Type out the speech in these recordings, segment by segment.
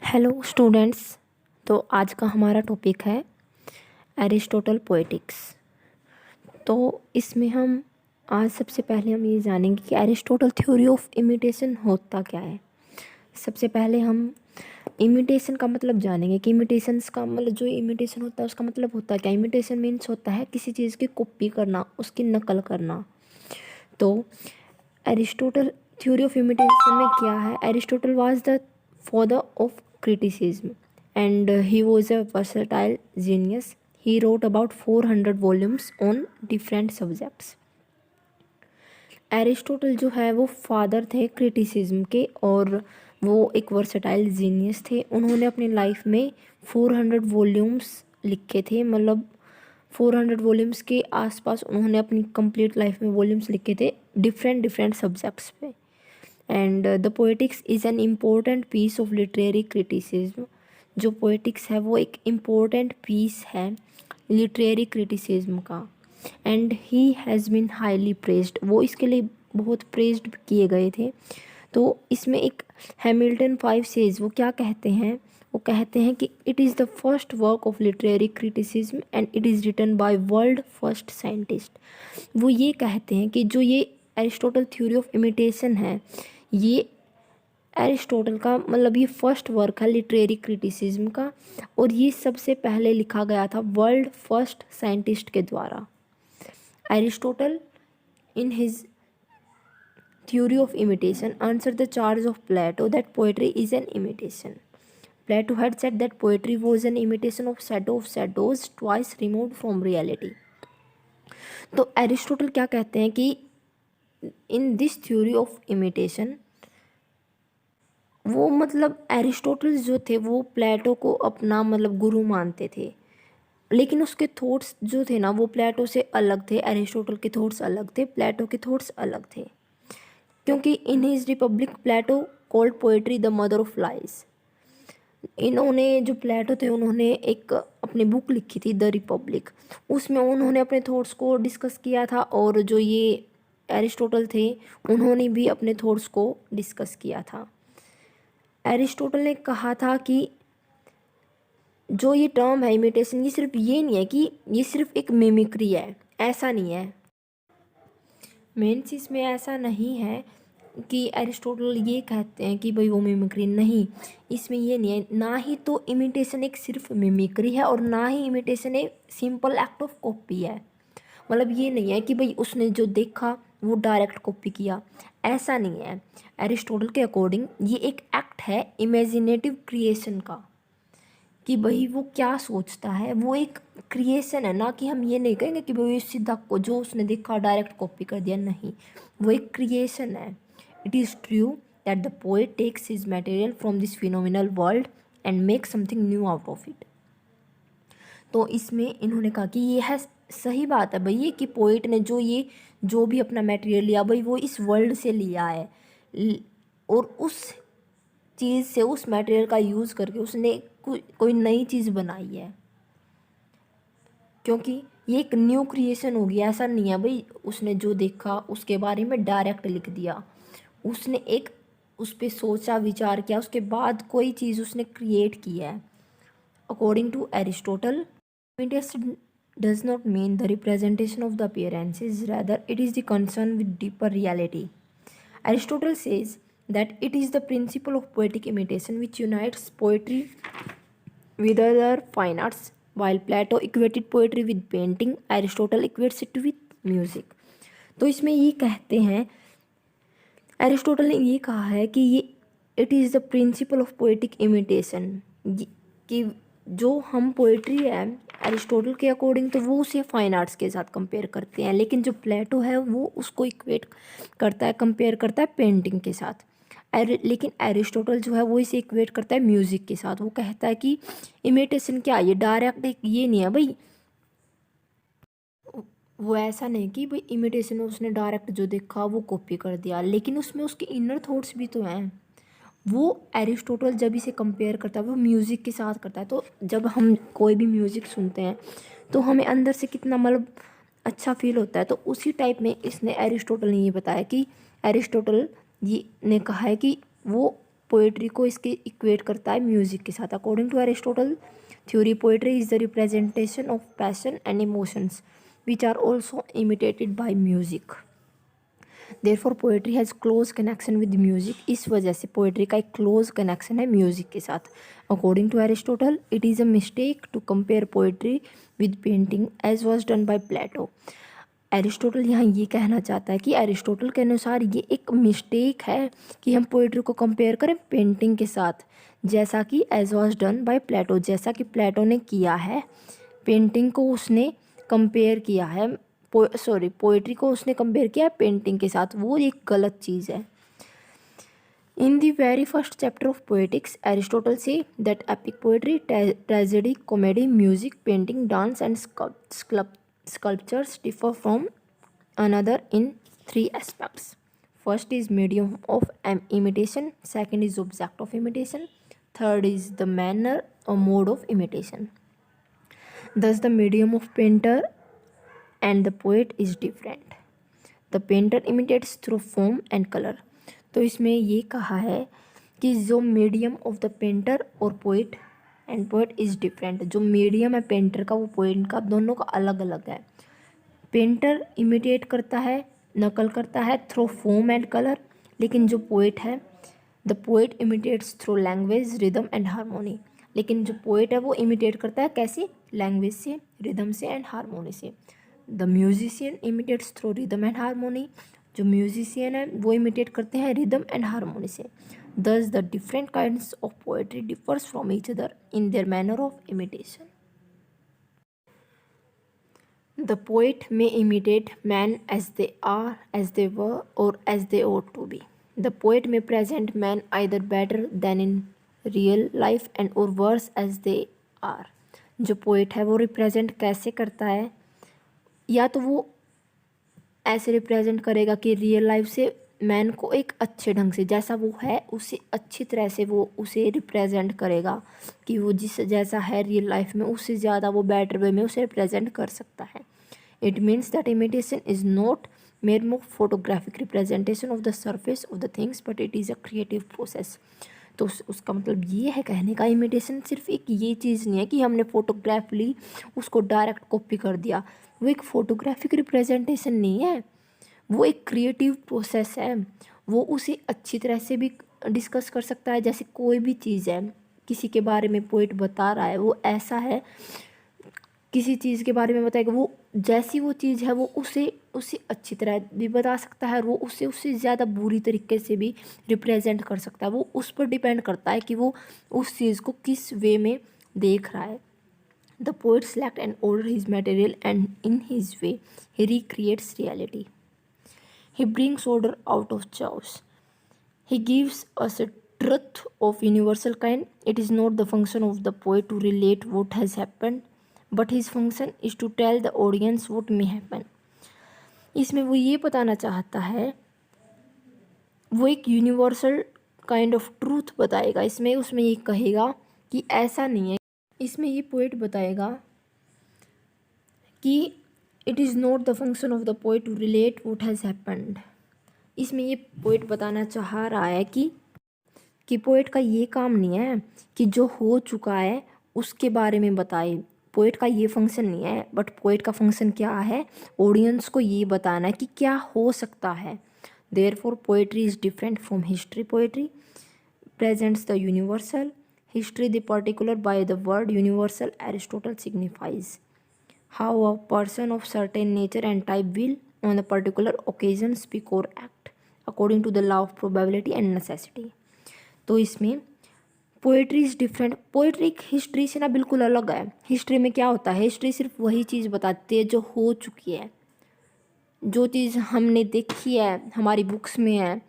Hello students. तो आज का हमारा टॉपिक है एरिस्टोटल पोएटिक्स। तो इसमें हम आज सबसे पहले हम ये जानेंगे कि एरिस्टोटल थ्योरी ऑफ इमिटेशन होता क्या है। सबसे पहले हम इमिटेशन का मतलब जानेंगे कि इमिटेशंस का मतलब जो इमिटेशन होता है उसका मतलब होता है क्या। इमिटेशन मीन्स होता है किसी चीज़ की कॉपी करना, उसकी नकल करना। तो एरिस्टोटल थ्योरी ऑफ इमिटेशन में क्या है, Aristotle was the father of criticism and he was a versatile genius. He wrote about 400 volumes on different subjects. Aristotle जो है वो फादर थे क्रिटिसिज्म के और वो एक वर्सेटाइल जीनियस थे। उन्होंने अपनी लाइफ में 400 वॉल्यूम्स लिखे थे, मतलब 400 वॉल्यूम्स के आसपास उन्होंने अपनी कंप्लीट लाइफ में वॉल्यूम्स लिखे थे डिफरेंट सब्जेक्ट्स पे। And the poetics is an important piece of literary criticism. जो पोएटिक्स है वो एक इम्पोर्टेंट पीस है लिटरेरी क्रिटिसिज्म का। And he has been highly praised, वो इसके लिए बहुत प्रेज्ड किए गए थे। तो इसमें एक हैमिल्टन 5 सेज, वो क्या कहते हैं, वो कहते हैं कि it is the first work of literary criticism and it is written by world first scientist. वो ये कहते हैं कि जो ये एरिस्टोटल थ्योरी ऑफ इमिटेशन है, ये एरिस्टोटल का मतलब ये फर्स्ट वर्क है लिटरेरी क्रिटिसिज्म का, और ये सबसे पहले लिखा गया था वर्ल्ड फर्स्ट साइंटिस्ट के द्वारा। Aristotle in his theory of imitation answered the charge of Plato that poetry is an imitation. Plato had said that poetry was an imitation of shadows twice removed from reality. तो Aristotle क्या कहते हैं कि in this theory of imitation, वो मतलब Aristotle जो थे वो प्लेटो को अपना मतलब गुरु मानते थे, लेकिन उसके थॉट्स जो थे ना वो प्लेटो से अलग थे। एरिस्टोटल के थॉट्स अलग थे, प्लेटो के थॉट्स अलग थे। क्योंकि in his Republic Plato called poetry the mother of lies. इन्होंने जो प्लेटो थे उन्होंने एक अपनी बुक लिखी थी द रिपब्लिक, उसमें उन्होंने अपने थॉट्स को डिस्कस किया था, और जो ये एरिस्टोटल थे उन्होंने भी अपने थॉट्स को डिस्कस किया था। एरिस्टोटल ने कहा था कि जो ये टर्म है इमिटेशन, ये सिर्फ ये नहीं है कि ये सिर्फ एक मिमिक्री है, ऐसा नहीं है। मेन चीज़ में ऐसा नहीं है कि एरिस्टोटल ये कहते हैं कि भाई वो मिमिक्री नहीं, इसमें ये नहीं है। ना ही तो इमिटेशन एक सिर्फ मिमिक्री है और ना ही इमिटेशन एक सिंपल एक्ट ऑफ कॉपी है। मतलब ये नहीं है कि भाई उसने जो देखा वो डायरेक्ट कॉपी किया, ऐसा नहीं है। एरिस्टोटल के अकॉर्डिंग ये एक एक्ट है इमेजिनेटिव क्रिएशन का, कि भाई वो क्या सोचता है, वो एक क्रिएशन है। ना कि हम ये नहीं कहेंगे कि भाई सीधा को जो उसने देखा डायरेक्ट कॉपी कर दिया, नहीं, वो एक क्रिएशन है। It is true that the poet takes his material from this phenomenal world and make something new out of it. तो इसमें इन्होंने कहा कि ये है, सही बात है भाई ये कि पोएट ने जो भी अपना मटेरियल लिया भाई वो इस वर्ल्ड से लिया है, और उस चीज़ से उस मटेरियल का यूज़ करके उसने कोई नई चीज़ बनाई है। क्योंकि ये एक न्यू क्रिएशन होगी, ऐसा नहीं है भाई उसने जो देखा उसके बारे में डायरेक्ट लिख दिया। उसने एक उस पर सोचा विचार किया, उसके बाद कोई चीज़ उसने क्रिएट की है। According to Aristotle, imitation does not mean the representation of the appearances, rather it is the concern with deeper reality. Aristotle says that it is the principle of poetic imitation which unites poetry with other fine arts. While Plato equated poetry with painting, Aristotle equates it with music. तो इसमें ये कहते हैं, Aristotle ने ये कहा है कि ये it is the principle of poetic imitation, कि जो हम पोइट्री है एरिस्टोटल के अकॉर्डिंग तो वो उसे फाइन आर्ट्स के साथ कंपेयर करते हैं, लेकिन जो प्लेटो है वो उसको इक्वेट करता है, कंपेयर करता है पेंटिंग के साथ। लेकिन एरिस्टोटल जो है वो इसे इक्वेट करता है म्यूज़िक के साथ। वो कहता है कि इमिटेशन क्या, ये डायरेक्ट ये नहीं है भाई, वो ऐसा नहीं कि भाई इमिटेशन में उसने डायरेक्ट जो देखा वो कॉपी कर दिया, लेकिन उसमें उसके इनर थॉट्स भी तो हैं। वो एरिस्टोटल जब इसे कंपेयर करता है वो म्यूज़िक के साथ करता है। तो जब हम कोई भी म्यूज़िक सुनते हैं तो हमें अंदर से कितना मतलब अच्छा फील होता है। तो उसी टाइप में इसने एरिस्टोटल ने ये बताया कि एरिस्टोटल ये ने कहा है कि वो पोएट्री को इसके इक्वेट करता है म्यूजिक के साथ। According to Aristotle theory, poetry is the representation of passion and emotions which are also imitated by music. Therefore poetry has close connection with music. इस वजह से पोएट्री का एक क्लोज कनेक्शन है म्यूजिक के साथ। According to Aristotle, it is a mistake to compare poetry with painting as was done by Plato. Aristotle यहाँ ये कहना चाहता है कि एरिस्टोटल के अनुसार ये एक मिस्टेक है कि हम पोएट्री को कंपेयर करें पेंटिंग के साथ, जैसा कि एज वॉज डन बाय प्लेटो, जैसा कि प्लेटो ने किया है। पेंटिंग को उसने कंपेयर किया है, पोएट्री को उसने कंपेयर किया है पेंटिंग के साथ, वो एक गलत चीज़ है। In the very first chapter of Poetics, Aristotle say that epic poetry, tragedy, comedy, music, painting, dance, and sculptures differ from another in three aspects. First is medium of imitation, second is object of imitation, third is the manner or mode of imitation. Thus, the medium of painter and the poet is different. The painter imitates through form and color. तो इसमें ये कहा है कि जो medium of the painter और poet and poet is different. जो medium है पेंटर का वो पोइट का, दोनों का अलग अलग है। पेंटर इमिटेट करता है, नकल करता है थ्रू फॉर्म एंड कलर, लेकिन जो पोइट है the poet imitates through language, rhythm and harmony. लेकिन जो पोइट है वो इमिटेट करता है कैसे? लैंग्वेज से, रिदम से एंड हारमोनी से। The musician imitates through rhythm and harmony. जो म्यूजिशियन है वो इमिटेट करते हैं रिदम एंड हारमोनी से। Thus the different kinds of poetry differs from each other in their manner of imitation. The poet may imitate man as they are, as they were or as they ought to be. The poet may present man either better than in real life and or worse as they are. जो poet है वो represent कैसे करता है? या तो वो ऐसे रिप्रेजेंट करेगा कि रियल लाइफ से मैन को एक अच्छे ढंग से, जैसा वो है उसे अच्छी तरह से वो उसे रिप्रेजेंट करेगा कि वो जिस जैसा है रियल लाइफ में उससे ज़्यादा वो बेटर वे में उसे रिप्रेजेंट कर सकता है। It means that imitation is not mere photographic representation of the surface of the things but it is a creative process. तो उसका मतलब ये है कहने का, इमिटेशन सिर्फ एक ये चीज़ नहीं है कि हमने फोटोग्राफ ली उसको डायरेक्ट कॉपी कर दिया। वो एक फोटोग्राफिक रिप्रेजेंटेशन नहीं है, वो एक क्रिएटिव प्रोसेस है। वो उसे अच्छी तरह से भी डिस्कस कर सकता है। जैसे कोई भी चीज़ है, किसी के बारे में पोइट बता रहा है, वो ऐसा है किसी चीज़ के बारे में बताएगा, वो जैसी वो चीज़ है वो उसे अच्छी तरह भी बता सकता है और वो उससे ज़्यादा बुरी तरीके से भी रिप्रेजेंट कर सकता है। वो उस पर डिपेंड करता है कि वो उस चीज़ को किस वे में देख रहा है। The poet select and order his material and in his way he recreates reality. He brings order out of chaos. He gives us a truth of universal kind. It is not the function of the poet to relate what has happened, but his function is to tell the audience what may happen. इसमें वो ये बताना चाहता है, वो एक universal kind of truth बताएगा। उसमें ये कहेगा कि ऐसा नहीं है। इसमें ये पोएट बताएगा कि it is not the function of the poet to relate what has happened. इसमें ये पोएट बताना चाह रहा है कि पोएट का ये काम नहीं है कि जो हो चुका है उसके बारे में बताए। पोएट का ये फंक्शन नहीं है, बट पोएट का फंक्शन क्या है? ऑडियंस को ये बताना है कि क्या हो सकता है। Therefore poetry is different from history. Poetry presents the universal, history the particular. By the word universal Aristotle signifies how a person of certain nature and type will on a particular occasion speak or act according to the law of probability and necessity. तो इसमें poetry is different. Poetry history से ना बिल्कुल अलग है। History में क्या होता है? हिस्ट्री सिर्फ वही चीज़ बताती है जो हो चुकी है, जो चीज़ हमने देखी है, हमारी बुक्स में है।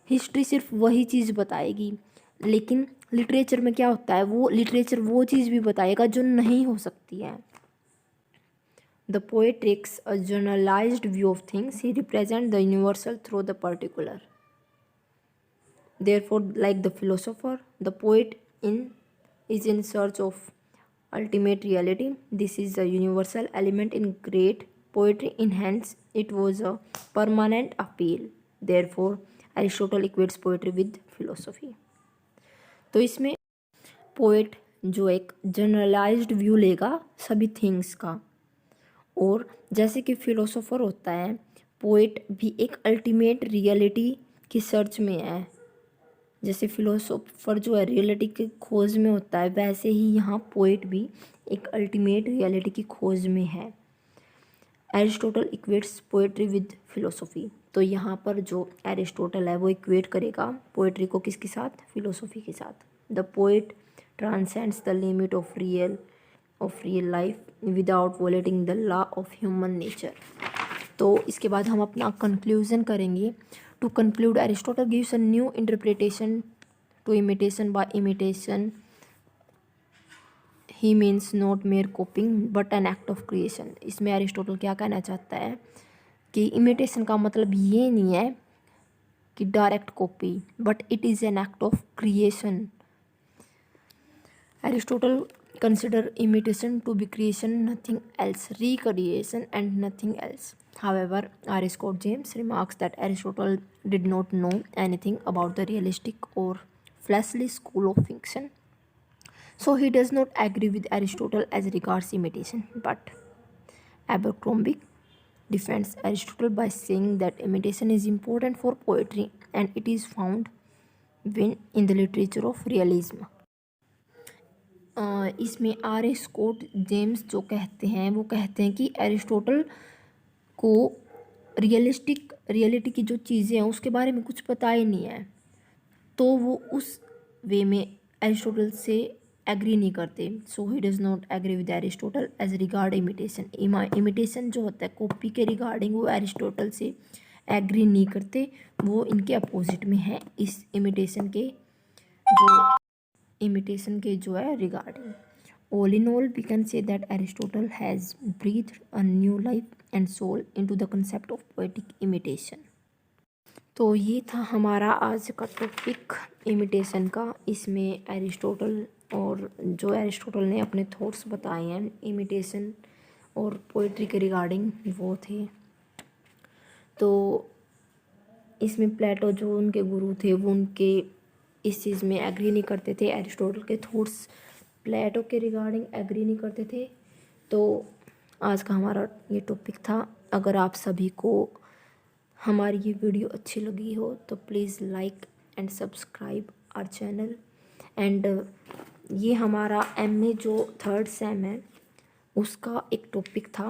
हिस्ट्री सिर्फ वही चीज़ बताएगी। लेकिन लिटरेचर में क्या होता है? वो लिटरेचर वो चीज़ भी बताएगा जो नहीं हो सकती है। The poet takes a generalized view of things. He represents the universal through the particular. Therefore, like the philosopher, the poet is in search of ultimate reality. This is a universal element in great poetry. In hence, it was a permanent appeal. Therefore, Aristotle equates poetry with philosophy. तो इसमें poet जो एक generalised view लेगा सभी things का, और जैसे कि फिलोसोफर होता है, पोएट भी एक अल्टीमेट रियलिटी की सर्च में है। जैसे फिलोसोफर जो है रियलिटी की खोज में होता है, वैसे ही यहाँ पोएट भी एक अल्टीमेट रियलिटी की खोज में है। Aristotle equates poetry with philosophy. तो यहाँ पर जो एरिस्टोटल है वो इक्वेट करेगा पोएट्री को किसके साथ? फिलोसफी के साथ। The poet transcends the limit of real life without violating the law of human nature. तो इसके बाद हम अपना कंक्लूजन करेंगे। To conclude, Aristotle gives a new interpretation to imitation. By imitation he means not mere copying but an act of creation. इसमें Aristotle क्या कहना चाहता है कि इमिटेशन का मतलब ये नहीं है कि direct copy, but it is an act of creation. Aristotle consider imitation to be creation, nothing else, recreation and nothing else. However, R. Scott James remarks that Aristotle did not know anything about the realistic or fleshly school of fiction. So he does not agree with Aristotle as regards imitation. But Abercrombie defends Aristotle by saying that imitation is important for poetry and it is found when in the literature of realism. इसमें R. Scott James जो कहते हैं वो कहते हैं कि Aristotle को reality की जो चीज़ें हैं उसके बारे में कुछ पता ही नहीं है, तो वो उस वे में एरिस्टोटल से एग्री नहीं करते। So he does not agree with Aristotle as regard imitation. Imitation जो होता है कॉपी के रिगार्डिंग वो एरिस्टोटल से एग्री नहीं करते, वो इनके अपोजिट में है इस इमिटेशन के जो है regarding. All in all, we can say that Aristotle has breathed a new life and soul into the concept of poetic imitation. तो ये था हमारा आज का टॉपिक इमिटेशन का। इसमें एरिस्टोटल और जो एरिस्टोटल ने अपने थॉट्स बताए हैं इमिटेशन और पोइट्री के रिगार्डिंग वो थे। तो इसमें प्लेटो जो उनके गुरु थे वो उनके इस चीज़ में एग्री नहीं करते थे, एरिस्टोटल के थॉट्स प्लेटो के रिगार्डिंग एग्री नहीं करते थे। तो आज का हमारा ये टॉपिक था। अगर आप सभी को हमारी ये वीडियो अच्छी लगी हो तो please like and subscribe our channel. And ये हमारा MA जो 3rd सेम है उसका एक टॉपिक था